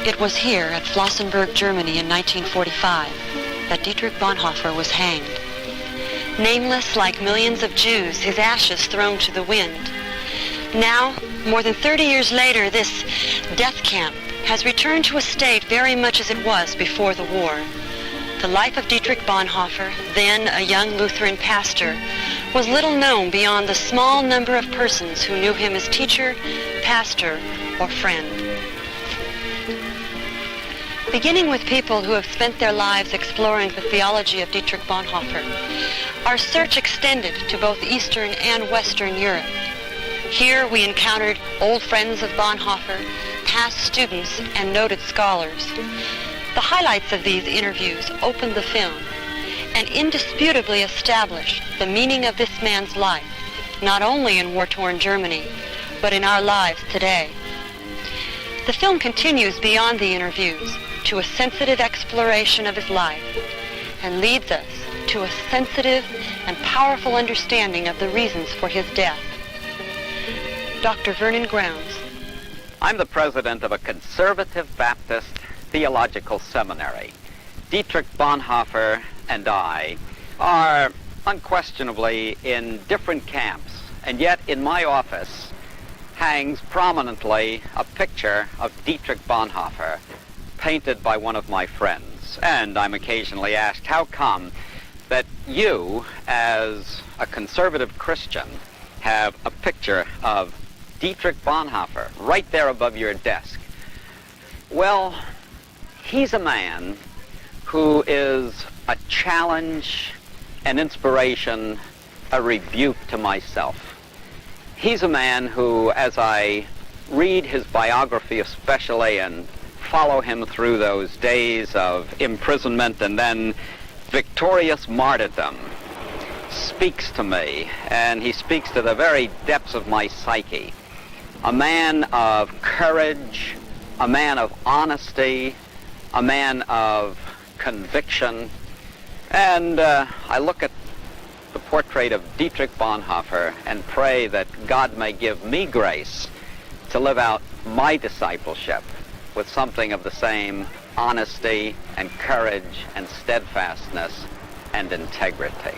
It was here at Flossenburg, Germany in 1945 that Dietrich Bonhoeffer was hanged. Nameless like millions of Jews, his ashes thrown to the wind. Now, more than 30 years later, this death camp has returned to a state very much as it was before the war. The life of Dietrich Bonhoeffer, then a young Lutheran pastor, was little known beyond the small number of persons who knew him as teacher, pastor, or friend. Beginning with people who have spent their lives exploring the theology of Dietrich Bonhoeffer, our search extended to both Eastern and Western Europe. Here we encountered old friends of Bonhoeffer, past students, and noted scholars. The highlights of these interviews opened the film and indisputably established the meaning of this man's life, not only in war-torn Germany, but in our lives today. The film continues beyond the interviews to a sensitive exploration of his life and leads us to a sensitive and powerful understanding of the reasons for his death. Dr. Vernon Grounds. I'm the president of a conservative Baptist theological seminary. Dietrich Bonhoeffer and I are unquestionably in different camps, and yet in my office hangs prominently a picture of Dietrich Bonhoeffer painted by one of my friends. And I'm occasionally asked, how come that you, as a conservative Christian, have a picture of Dietrich Bonhoeffer right there above your desk? Well, he's a man who is a challenge, an inspiration, a rebuke to myself. He's a man who, as I read his biography especially and follow him through those days of imprisonment and then victorious martyrdom, speaks to me, and he speaks to the very depths of my psyche. A man of courage, a man of honesty, a man of conviction. And I look at the portrait of Dietrich Bonhoeffer and pray that God may give me grace to live out my discipleship with something of the same honesty and courage and steadfastness and integrity.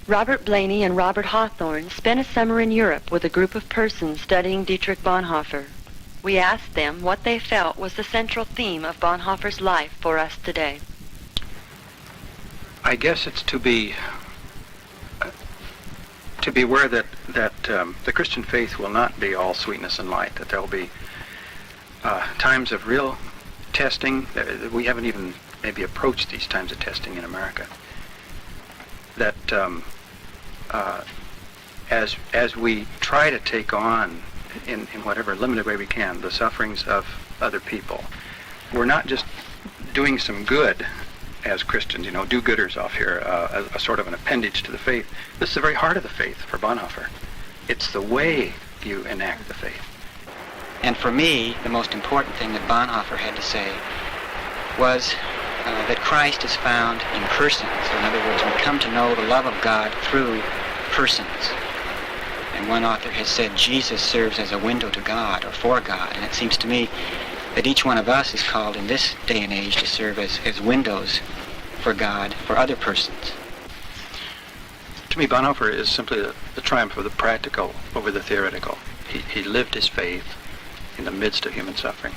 Robert Blaney and Robert Hawthorne spent a summer in Europe with a group of persons studying Dietrich Bonhoeffer. We asked them what they felt was the central theme of Bonhoeffer's life for us today. I guess it's to be aware that the Christian faith will not be all sweetness and light, that there will be times of real testing. We haven't even maybe approached these times of testing in America. That as we try to take on, in whatever limited way we can, the sufferings of other people, we're not just doing some good as Christians, do-gooders off here, a sort of an appendage to the faith. This is the very heart of the faith for Bonhoeffer. It's the way you enact the faith. And for me, the most important thing that Bonhoeffer had to say was that Christ is found in persons. In other words, we come to know the love of God through persons. And one author has said Jesus serves as a window to God or for God. And it seems to me that each one of us is called in this day and age to serve as windows for God, for other persons. To me, Bonhoeffer is simply the triumph of the practical over the theoretical. He lived his faith in the midst of human suffering.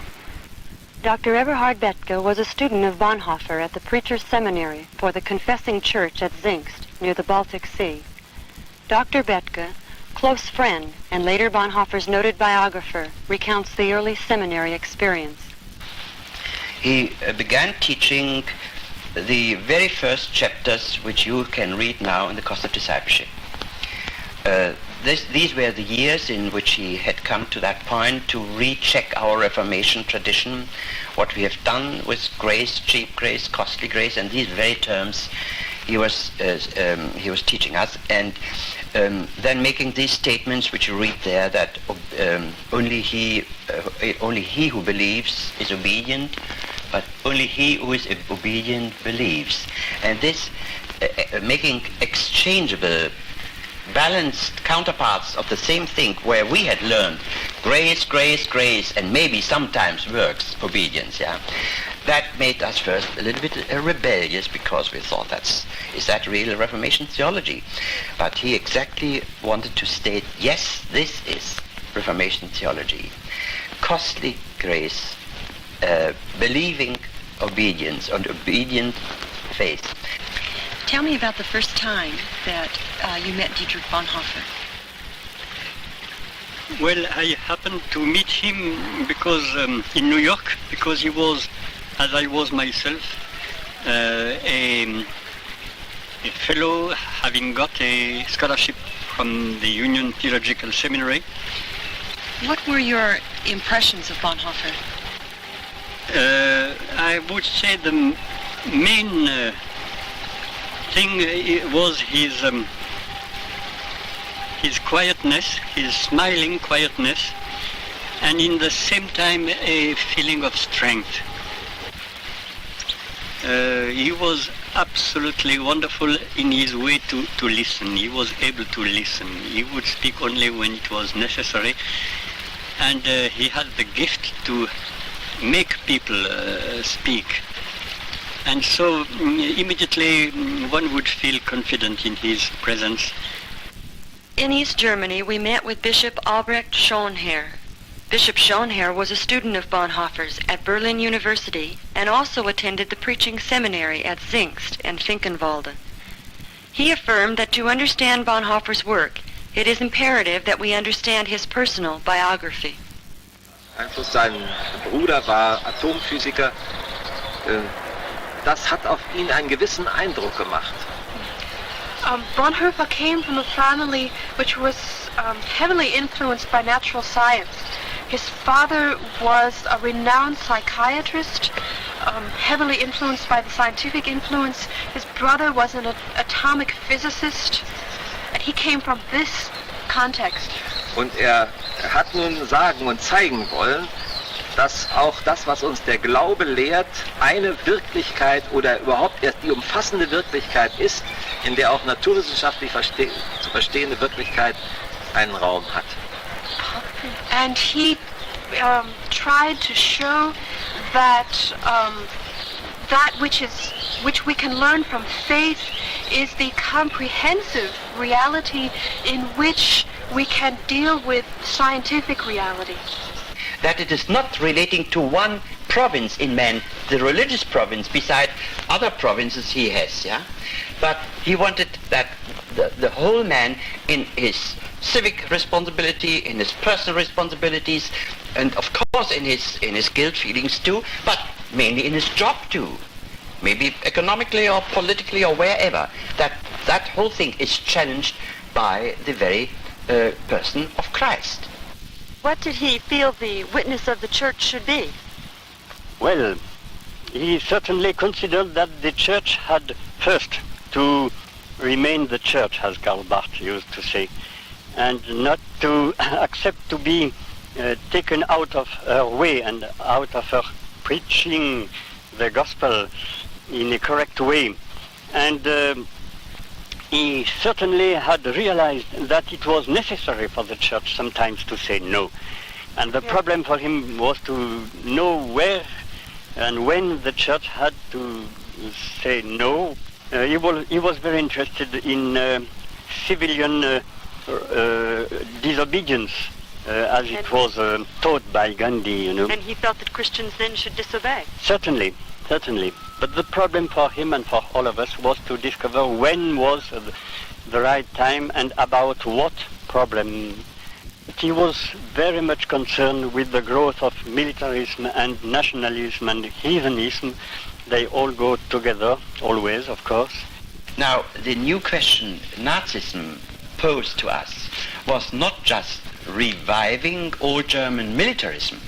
Dr. Eberhard Bethke was a student of Bonhoeffer at the Preacher's Seminary for the Confessing Church at Zingst, near the Baltic Sea. Dr. Bethke, close friend and later Bonhoeffer's noted biographer, recounts the early seminary experience. He began teaching the very first chapters which you can read now in the Course of Discipleship. These were the years in which he had come to that point to recheck our Reformation tradition, what we have done with grace, cheap grace, costly grace, and these very terms he was teaching us, and then making these statements which you read there, that only he who believes is obedient, but only he who is obedient believes. And this making exchangeable, balanced counterparts of the same thing, where we had learned grace, grace, grace, and maybe sometimes works, obedience, yeah. That made us first a little bit rebellious, because we thought, is that real Reformation theology? But he exactly wanted to state, yes, this is Reformation theology. Costly grace, believing obedience, and obedient faith. Tell me about the first time that you met Dietrich Bonhoeffer. Well, I happened to meet him because in New York, because he was, as I was myself, a fellow having got a scholarship from the Union Theological Seminary. What were your impressions of Bonhoeffer? I would say the main thing was his quietness, his smiling quietness, and in the same time a feeling of strength. He was absolutely wonderful in his way to listen. He was able to listen. He would speak only when it was necessary, and he had the gift to make people speak. And so immediately one would feel confident in his presence. In East Germany, we met with Bishop Albrecht Schonherr. Bishop Schonherr was a student of Bonhoeffer's at Berlin University and also attended the preaching seminary at Zingst and Finkenwalde. He affirmed that to understand Bonhoeffer's work, it is imperative that we understand his personal biography. Einfluss, sein Bruder war Atomphysiker. Das hat auf ihn einen gewissen Eindruck gemacht. Bonhoeffer came from a family which was heavily influenced by natural science. His father was a renowned psychiatrist, heavily influenced by the scientific influence. His brother was an atomic physicist, and he came from this context. Und hat nun sagen und zeigen wollen, dass auch das, was uns der Glaube lehrt, eine Wirklichkeit oder überhaupt erst die umfassende Wirklichkeit ist, in der auch naturwissenschaftlich zu verstehende Wirklichkeit einen Raum hat. And he tried to show that that which we can learn from faith is the comprehensive reality in which we can deal with scientific reality. That it is not relating to one province in man, the religious province, beside other provinces he has, yeah? But he wanted that the whole man in his civic responsibility, in his personal responsibilities, and of course in his guilt feelings too, but mainly in his job too. Maybe economically or politically or wherever. That whole thing is challenged by the very person of Christ. What did he feel the witness of the church should be? Well, he certainly considered that the church had first to remain the church, as Karl Barth used to say, and not to accept to be taken out of her way and out of her preaching the gospel in a correct way. And he certainly had realized that it was necessary for the church sometimes to say no. And the problem for him was to know where and when the church had to say no. He was very interested in civilian disobedience, as it was taught by Gandhi, you know. And he felt that Christians then should disobey. Certainly. But the problem for him and for all of us was to discover when was the right time and about what problem. He was very much concerned with the growth of militarism and nationalism and heathenism. They all go together, always, of course. Now, the new question Nazism posed to us was not just reviving old German militarism,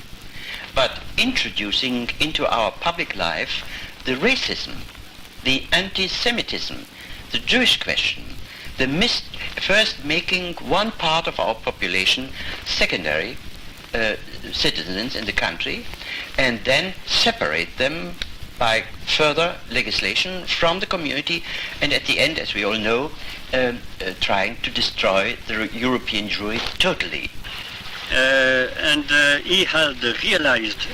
but introducing into our public life the racism, the anti-Semitism, the Jewish question, first making one part of our population secondary citizens in the country, and then separate them by further legislation from the community, and at the end, as we all know, trying to destroy the European Jewry totally. and he had realized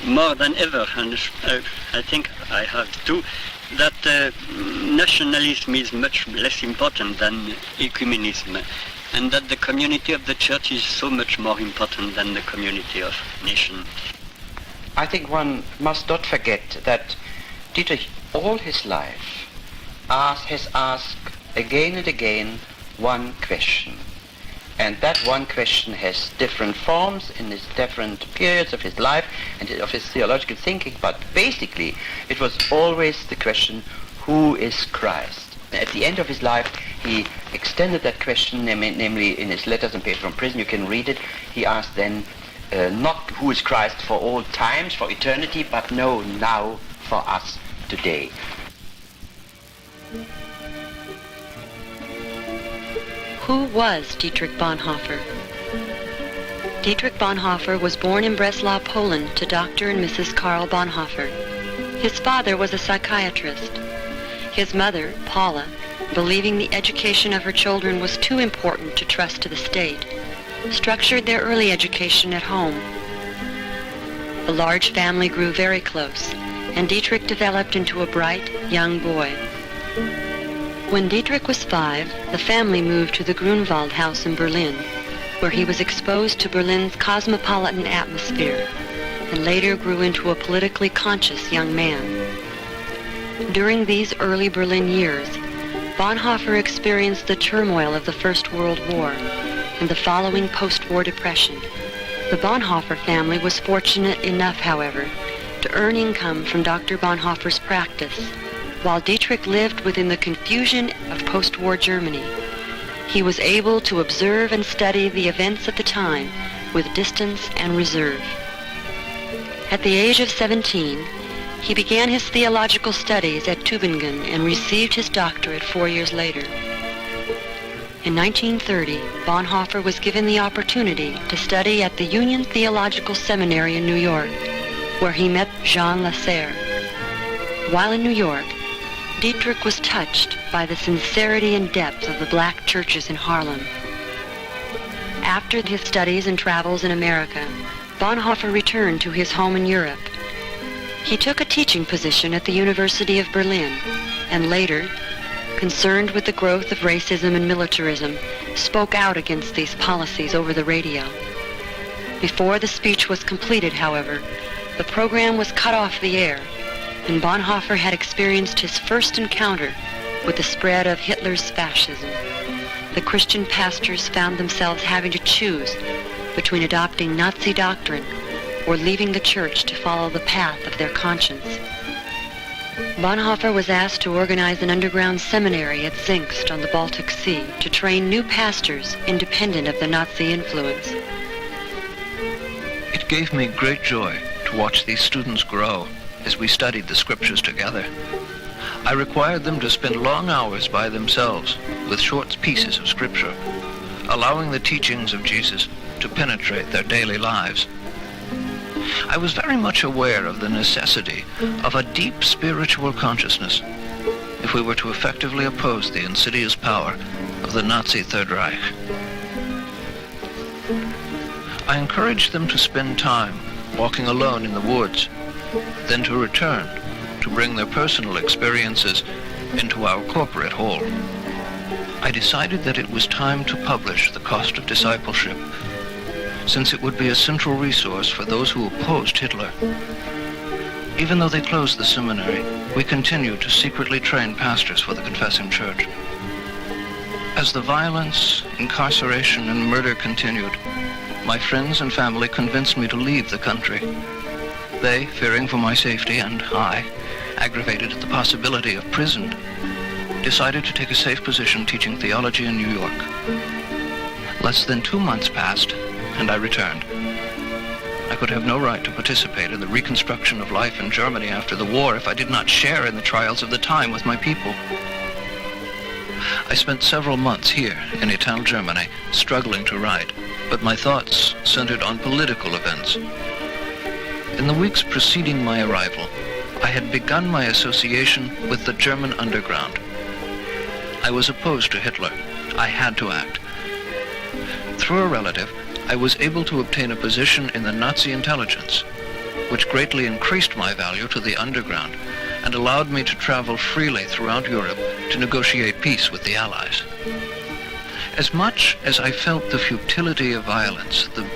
more than ever, and I think I have too, that nationalism is much less important than ecumenism, and that the community of the church is so much more important than the community of nations. I think one must not forget that Dietrich, all his life, has asked again and again one question. And that one question has different forms in his different periods of his life and of his theological thinking, but basically it was always the question, who is Christ? At the end of his life, he extended that question, namely in his letters and papers from prison, you can read it. He asked then, not who is Christ for all times, for eternity, but no, now for us today. Who was Dietrich Bonhoeffer? Dietrich Bonhoeffer was born in Breslau, Poland, to Dr. and Mrs. Karl Bonhoeffer. His father was a psychiatrist. His mother, Paula, believing the education of her children was too important to trust to the state, structured their early education at home. The large family grew very close, and Dietrich developed into a bright, young boy. When Dietrich was 5, the family moved to the Grunwald house in Berlin, where he was exposed to Berlin's cosmopolitan atmosphere, and later grew into a politically conscious young man. During these early Berlin years, Bonhoeffer experienced the turmoil of the First World War and the following post-war depression. The Bonhoeffer family was fortunate enough, however, to earn income from Dr. Bonhoeffer's practice. While Dietrich lived within the confusion of post-war Germany, he was able to observe and study the events of the time with distance and reserve. At the age of 17, he began his theological studies at Tübingen and received his doctorate 4 years later. In 1930, Bonhoeffer was given the opportunity to study at the Union Theological Seminary in New York, where he met Jean Lasserre. While in New York, Dietrich was touched by the sincerity and depth of the black churches in Harlem. After his studies and travels in America, Bonhoeffer returned to his home in Europe. He took a teaching position at the University of Berlin, and later, concerned with the growth of racism and militarism, spoke out against these policies over the radio. Before the speech was completed, however, the program was cut off the air, and Bonhoeffer had experienced his first encounter with the spread of Hitler's fascism. The Christian pastors found themselves having to choose between adopting Nazi doctrine or leaving the church to follow the path of their conscience. Bonhoeffer was asked to organize an underground seminary at Zingst on the Baltic Sea to train new pastors independent of the Nazi influence. It gave me great joy to watch these students grow as we studied the scriptures together. I required them to spend long hours by themselves with short pieces of scripture, allowing the teachings of Jesus to penetrate their daily lives. I was very much aware of the necessity of a deep spiritual consciousness if we were to effectively oppose the insidious power of the Nazi Third Reich. I encouraged them to spend time walking alone in the woods, then to return to bring their personal experiences into our corporate hall. I decided that it was time to publish The Cost of Discipleship, since it would be a central resource for those who opposed Hitler. Even though they closed the seminary, we continued to secretly train pastors for the confessing church. As the violence, incarceration, and murder continued, my friends and family convinced me to leave the country. They, fearing for my safety, and I, aggravated at the possibility of prison, decided to take a safe position teaching theology in New York. Less than 2 months passed, and I returned. I could have no right to participate in the reconstruction of life in Germany after the war if I did not share in the trials of the time with my people. I spent several months here in Ital, Germany, struggling to write, but my thoughts centered on political events. In the weeks preceding my arrival, I had begun my association with the German underground. I was opposed to Hitler. I had to act. through a relative, I was able to obtain a position in the Nazi intelligence, which greatly increased my value to the underground and allowed me to travel freely throughout Europe to negotiate peace with the Allies. As much as I felt the futility of violence, the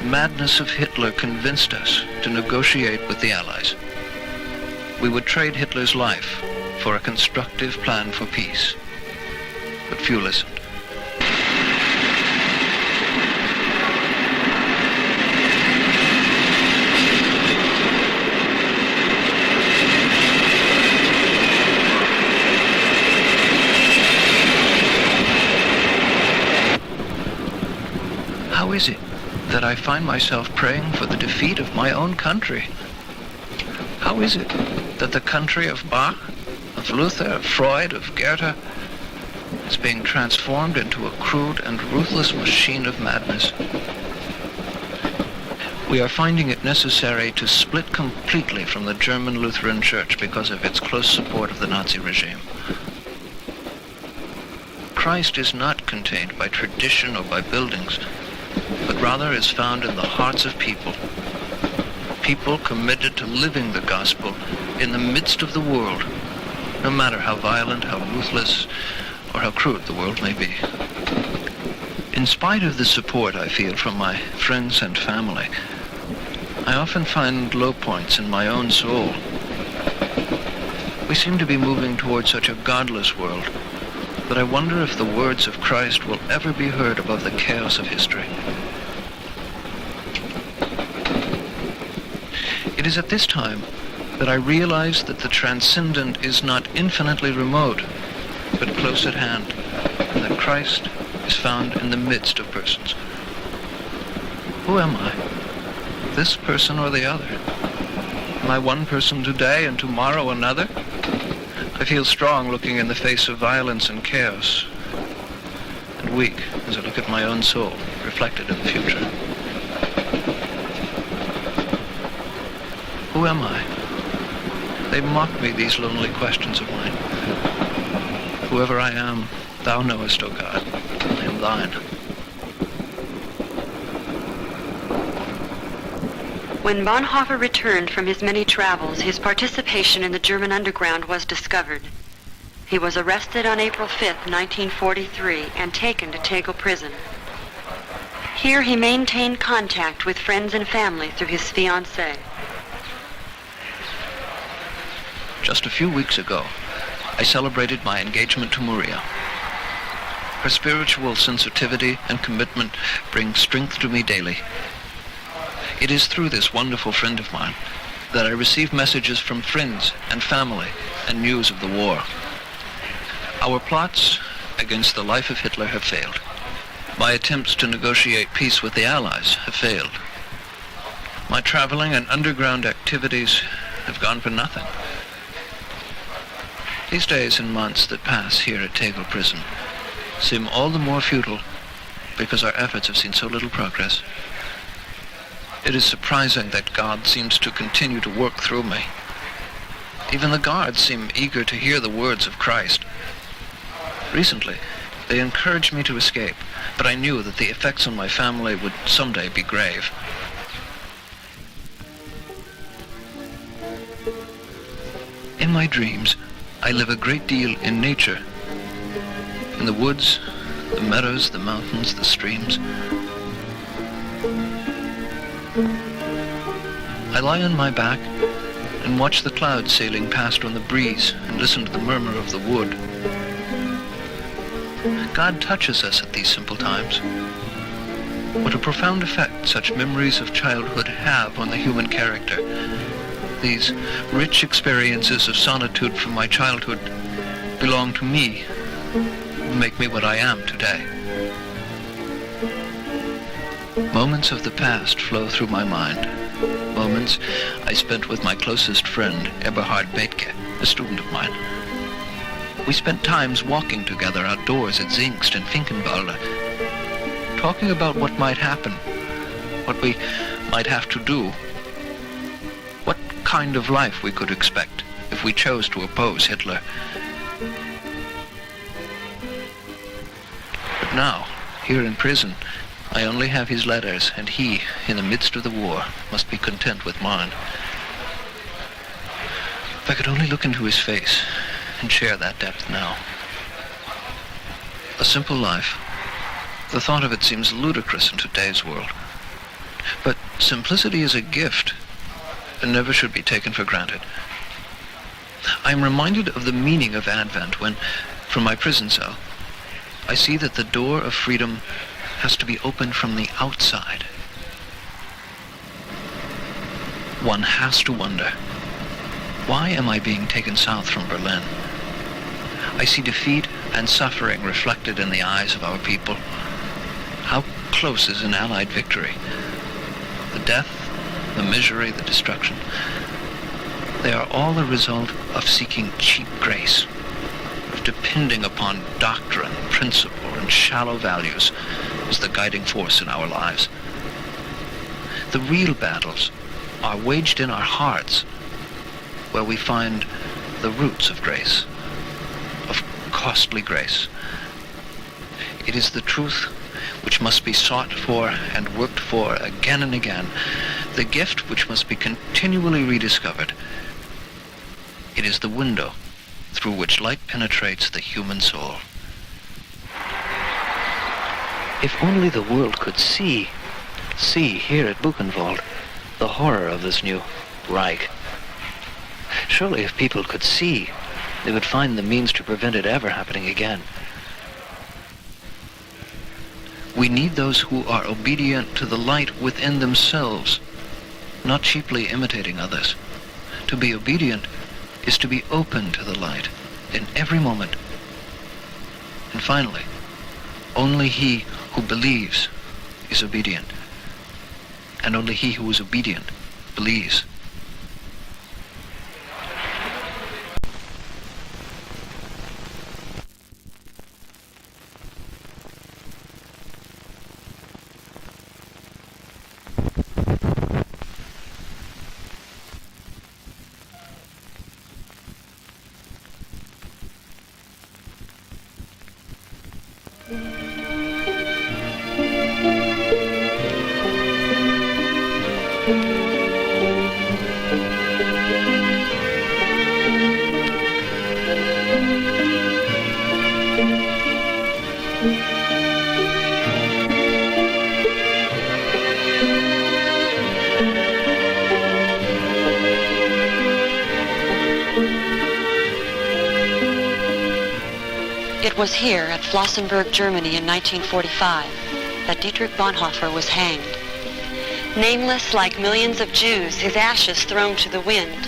madness of Hitler convinced us to negotiate with the Allies. We would trade Hitler's life for a constructive plan for peace. But few listened. How is it that I find myself praying for the defeat of my own country? How is it that the country of Bach, of Luther, of Freud, of Goethe is being transformed into a crude and ruthless machine of madness? We are finding it necessary to split completely from the German Lutheran Church because of its close support of the Nazi regime. Christ is not contained by tradition or by buildings, but rather is found in the hearts of people. People committed to living the gospel in the midst of the world, no matter how violent, how ruthless, or how crude the world may be. In spite of the support I feel from my friends and family, I often find low points in my own soul. We seem to be moving toward such a godless world that I wonder if the words of Christ will ever be heard above the chaos of history. It is at this time that I realize that the transcendent is not infinitely remote, but close at hand, and that Christ is found in the midst of persons. Who am I? This person or the other? Am I one person today and tomorrow another? I feel strong looking in the face of violence and chaos, and weak as I look at my own soul reflected in the future. Who am I? They mock me, these lonely questions of mine. Whoever I am, thou knowest, O God, I am thine. When Bonhoeffer returned from his many travels, his participation in the German underground was discovered. He was arrested on April 5, 1943, and taken to Tegel prison. Here he maintained contact with friends and family through his fiancée. Just a few weeks ago, I celebrated my engagement to Maria. Her spiritual sensitivity and commitment bring strength to me daily. It is through this wonderful friend of mine that I receive messages from friends and family and news of the war. Our plots against the life of Hitler have failed. My attempts to negotiate peace with the Allies have failed. My traveling and underground activities have gone for nothing. These days and months that pass here at Tegel prison seem all the more futile because our efforts have seen so little progress. It is surprising that God seems to continue to work through me. Even the guards seem eager to hear the words of Christ. Recently, they encouraged me to escape, but I knew that the effects on my family would someday be grave. In my dreams, I live a great deal in nature. In the woods, the meadows, the mountains, the streams. I lie on my back and watch the clouds sailing past on the breeze and listen to the murmur of the wood. God touches us at these simple times. What a profound effect such memories of childhood have on the human character. These rich experiences of solitude from my childhood belong to me, make me what I am today. Moments of the past flow through my mind. Moments I spent with my closest friend, Eberhard Bethke, a student of mine. We spent times walking together outdoors at Zingst and Finkenwalde, talking about what might happen, what we might have to do, what kind of life we could expect if we chose to oppose Hitler. But now, here in prison, I only have his letters, and he, in the midst of the war, must be content with mine. If I could only look into his face and share that depth now. A simple life. The thought of it seems ludicrous in today's world. But simplicity is a gift and never should be taken for granted. I am reminded of the meaning of Advent when, from my prison cell, I see that the door of freedom has to be opened from the outside. One has to wonder, why am I being taken south from Berlin? I see defeat and suffering reflected in the eyes of our people. How close is an Allied victory? The death, the misery, the destruction. They are all the result of seeking cheap grace, of depending upon doctrine, principle, and shallow values as the guiding force in our lives. The real battles are waged in our hearts, where we find the roots of grace, of costly grace. It is the truth which must be sought for and worked for again and again, the gift which must be continually rediscovered. It is the window through which light penetrates the human soul. If only the world could see here at Buchenwald, the horror of this new Reich. Surely if people could see, they would find the means to prevent it ever happening again. We need those who are obedient to the light within themselves, not cheaply imitating others. To be obedient is to be open to the light in every moment. And finally, only he who believes is obedient, and only he who is obedient believes. It was here at Flossenburg, Germany in 1945 that Dietrich Bonhoeffer was hanged. Nameless like millions of Jews, his ashes thrown to the wind.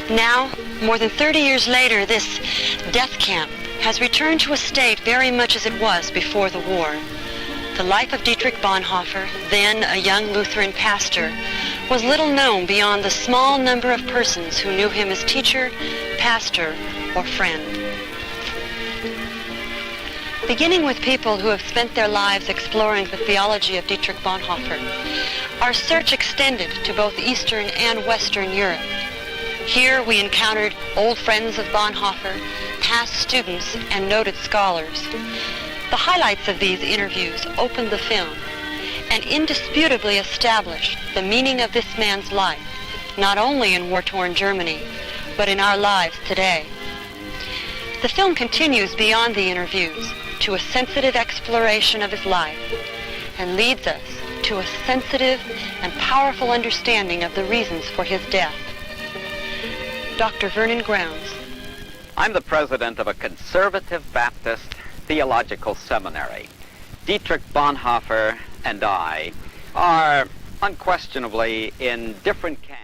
Now, more than 30 years later, this death camp has returned to a state very much as it was before the war. The life of Dietrich Bonhoeffer, then a young Lutheran pastor, was little known beyond the small number of persons who knew him as teacher, pastor, or friend. Beginning with people who have spent their lives exploring the theology of Dietrich Bonhoeffer, our search extended to both Eastern and Western Europe. Here we encountered old friends of Bonhoeffer, past students, and noted scholars. The highlights of these interviews opened the film and indisputably established the meaning of this man's life, not only in war-torn Germany, but in our lives today. The film continues beyond the interviews to a sensitive exploration of his life and leads us to a sensitive and powerful understanding of the reasons for his death. Dr. Vernon Grounds. I'm the president of a conservative Baptist theological seminary. Dietrich Bonhoeffer and I are unquestionably in different camps.